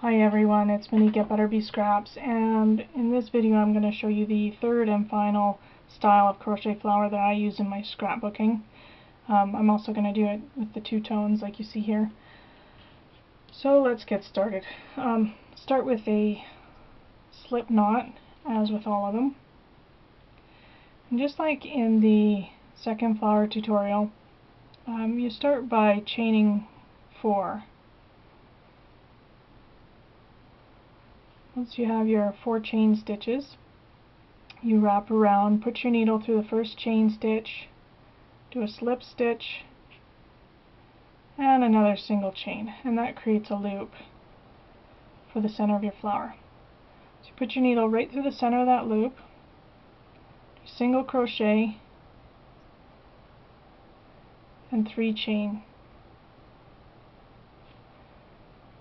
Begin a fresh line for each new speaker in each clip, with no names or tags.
Hi everyone, it's Monique at Better Bee Scraps, and in this video I'm going to show you the third and final style of crochet flower that I use in my scrapbooking. I'm also going to do it with the two tones like you see here. So let's get started. Start with a slip knot, as with all of them. And just like in the second flower tutorial, you start by chaining 4. Once you have your 4 chain stitches, you wrap around, put your needle through the first chain stitch, do a slip stitch, and another single chain, and that creates a loop for the center of your flower. So you put your needle right through the center of that loop, do single crochet, and 3 chain.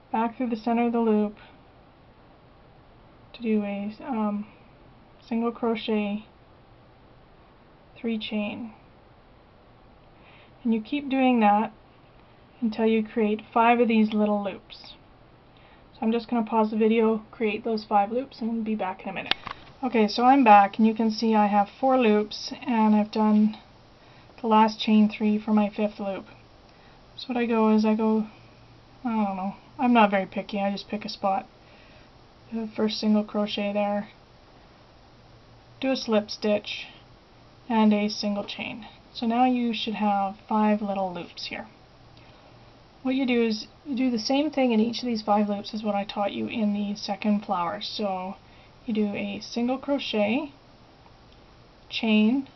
Back through the center of the loop, to do a single crochet, 3 chain, and you keep doing that until you create 5 of these little loops. So I'm just going to pause the video, create those 5 loops, and be back in a minute. Okay, so I'm back, and you can see I have 4 loops, and I've done the last chain 3 for my 5th loop. So what I don't know, I'm not very picky, I just pick a spot. The first single crochet there, do a slip stitch, and a single chain. So now you should have 5 little loops here. What you do is you do the same thing in each of these 5 loops as what I taught you in the second flower. So you do a single crochet, chain,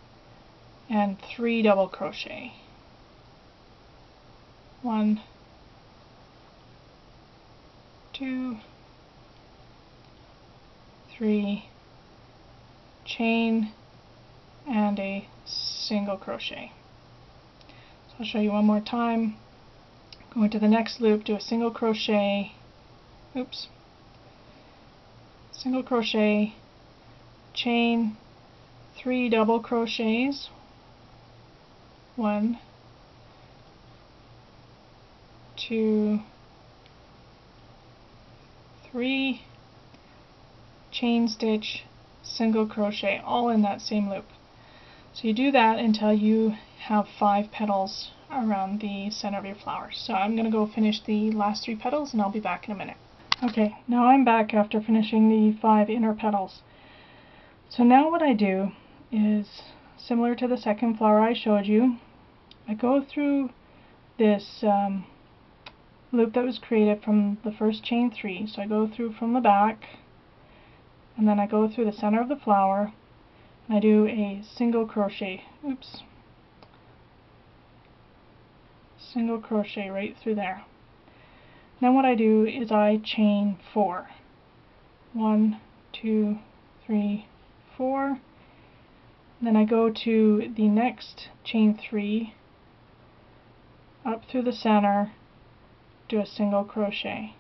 and 3 double crochet. 1, 2, 3, chain, and a single crochet. So I'll show you one more time. Go into the next loop, do a single crochet, single crochet, chain, 3 double crochets, 1, 2, 3, chain stitch, single crochet, all in that same loop. So you do that until you have 5 petals around the center of your flower. So I'm going to go finish the last 3 petals and I'll be back in a minute. Okay, now I'm back after finishing the 5 inner petals. So now what I do is similar to the second flower I showed you. I go through this loop that was created from the first chain 3. So I go through from the back, and then I go through the center of the flower, and I do a single crochet, single crochet right through there. Then what I do is I chain 4. 1, 2, 3, 4. Then I go to the next chain 3, up through the center, do a single crochet,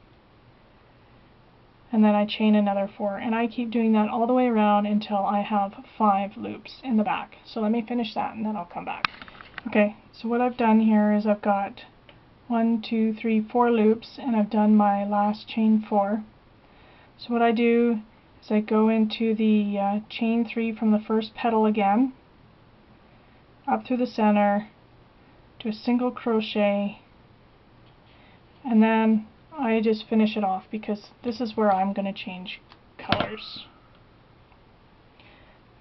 and then I chain another 4, and I keep doing that all the way around until I have 5 loops in the back. So let me finish that and then I'll come back. Okay, so what I've done here is I've got 1, 2, 3, 4 loops, and I've done my last chain 4. So what I do is I go into the chain 3 from the first petal again, up through the center, do a single crochet, and then I just finish it off because this is where I'm going to change colors.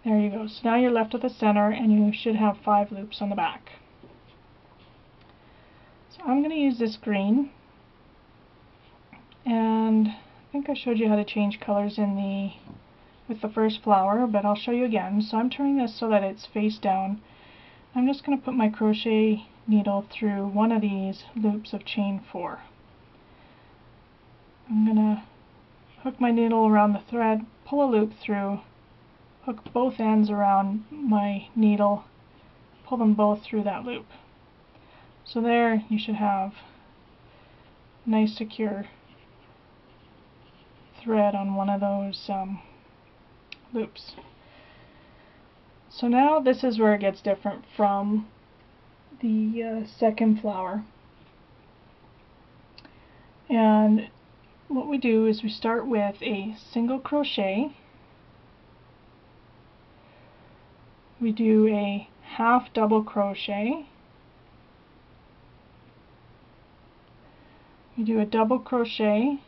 There you go. So now you're left with the center, and you should have 5 loops on the back. So I'm going to use this green, and I think I showed you how to change colors with the first flower, but I'll show you again. So I'm turning this so that it's face down. I'm just going to put my crochet needle through one of these loops of chain 4. I'm going to hook my needle around the thread, pull a loop through, hook both ends around my needle, pull them both through that loop. So there you should have a nice secure thread on one of those loops. So now this is where it gets different from the second flower. And what we do is we start with a single crochet. We do a half double crochet. We do a double crochet.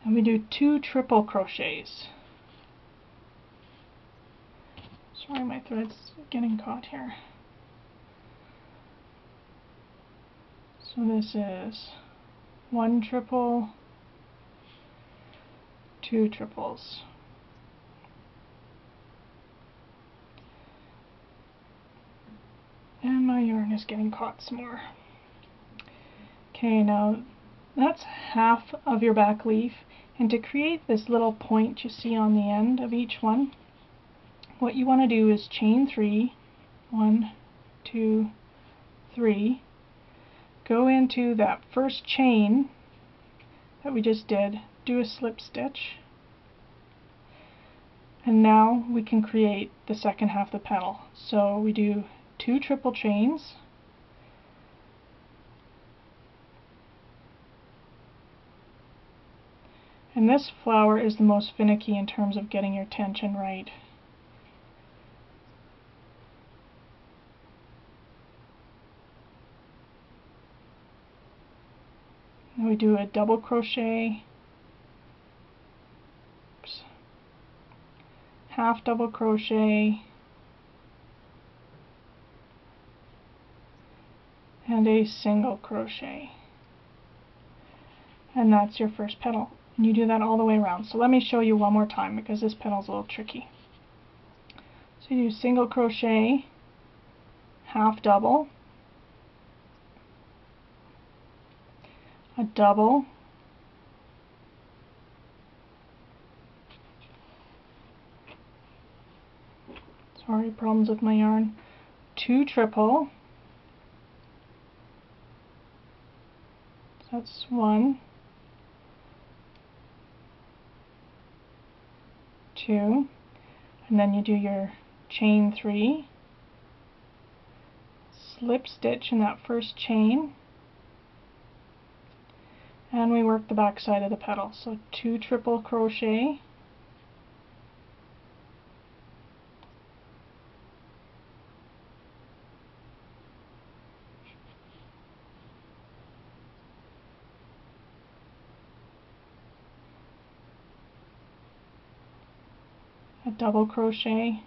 And we do 2 triple crochets. Sorry, my thread's getting caught here. So this is 1 triple, 2 triples. And my yarn is getting caught some more. Okay, now that's half of your back leaf, and to create this little point you see on the end of each one, what you want to do is chain 3, 1, 2, 3, go into that first chain that we just did, do a slip stitch, and now we can create the second half of the petal. So we do 2 triple chains, and this flower is the most finicky in terms of getting your tension right. And we do a double crochet, half double crochet, and a single crochet. And that's your first petal. And you do that all the way around. So let me show you one more time because this petal's a little tricky. So you do single crochet, half double, a double, sorry, problems with my yarn, 2 triple, so that's 1, 2, and then you do your chain 3, slip stitch in that first chain, and we work the back side of the petal. So 2 triple crochet, a double crochet,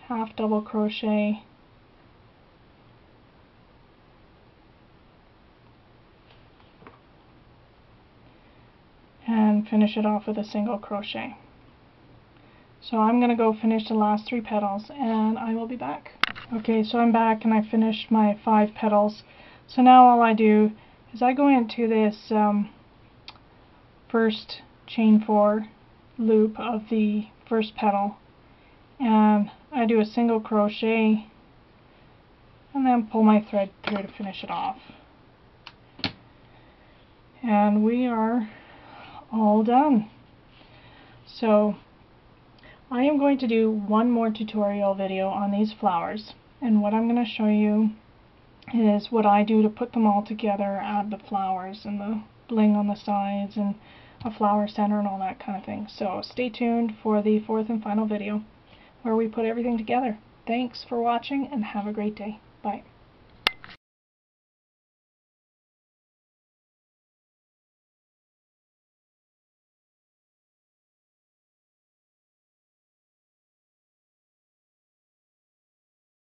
half double crochet, and finish it off with a single crochet. So I'm going to go finish the last 3 petals and I will be back. Okay, so I'm back and I finished my 5 petals. So now all I do is I go into this first chain 4 loop of the first petal, and I do a single crochet and then pull my thread through to finish it off. And we are all done. So I am going to do one more tutorial video on these flowers, and what I'm going to show you is what I do to put them all together, add the flowers and the bling on the sides and a flower center and all that kind of thing. So stay tuned for the 4th and final video where we put everything together. Thanks for watching and have a great day. Bye.